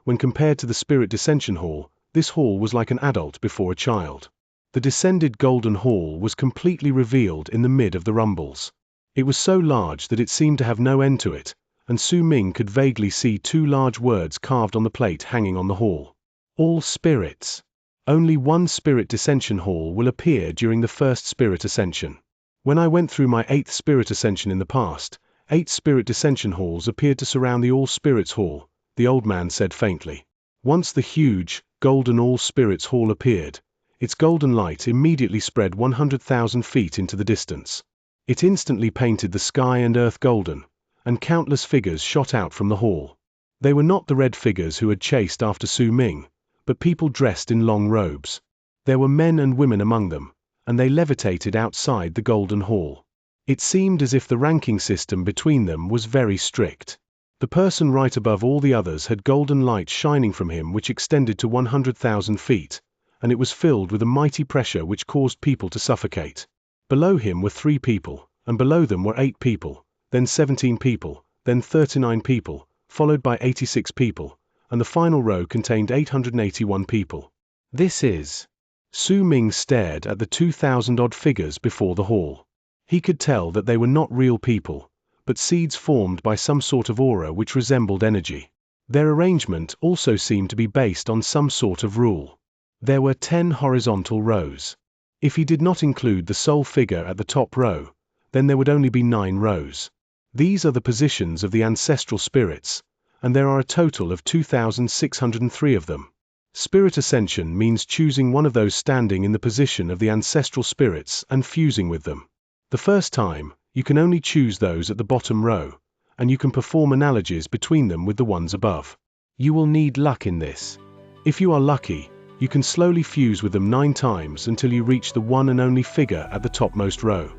When compared to the spirit dissension hall, this hall was like an adult before a child. The descended golden hall was completely revealed in the mid of the rumbles. It was so large that it seemed to have no end to it, and Su Ming could vaguely see two large words carved on the plate hanging on the hall. All spirits. Only one spirit dissension hall will appear during the first spirit ascension. When I went through my 8th spirit ascension in the past, 8 spirit dissension halls appeared to surround the All Spirits Hall, the old man said faintly. Once the huge, golden All Spirits Hall appeared, its golden light immediately spread 100,000 feet into the distance. It instantly painted the sky and earth golden, and countless figures shot out from the hall. They were not the red figures who had chased after Su Ming, but people dressed in long robes. There were men and women among them, and they levitated outside the golden hall. It seemed as if the ranking system between them was very strict. The person right above all the others had golden light shining from him which extended to 100,000 feet, and it was filled with a mighty pressure which caused people to suffocate. Below him were 3 people, and below them were 8 people, then 17 people, then 39 people, followed by 86 people, and the final row contained 881 people. This is... Su Ming stared at the 2,000-odd figures before the hall. He could tell that they were not real people, but seeds formed by some sort of aura which resembled energy. Their arrangement also seemed to be based on some sort of rule. There were 10 horizontal rows. If he did not include the sole figure at the top row, then there would only be 9 rows. These are the positions of the ancestral spirits, and there are a total of 2,603 of them. Spirit ascension means choosing one of those standing in the position of the ancestral spirits and fusing with them. The first time, you can only choose those at the bottom row, and you can perform analogies between them with the ones above. You will need luck in this. If you are lucky, you can slowly fuse with them 9 times until you reach the one and only figure at the topmost row.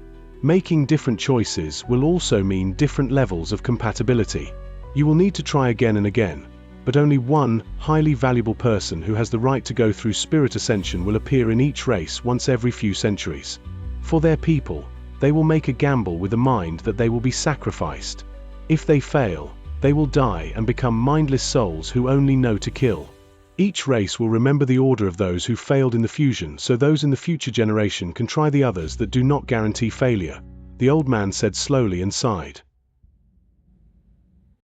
Making different choices will also mean different levels of compatibility. You will need to try again and again, but only one highly valuable person who has the right to go through spirit ascension will appear in each race once every few centuries. For their people, they will make a gamble with the mind that they will be sacrificed. If they fail, they will die and become mindless souls who only know to kill. Each race will remember the order of those who failed in the fusion so those in the future generation can try the others that do not guarantee failure, the old man said slowly and sighed.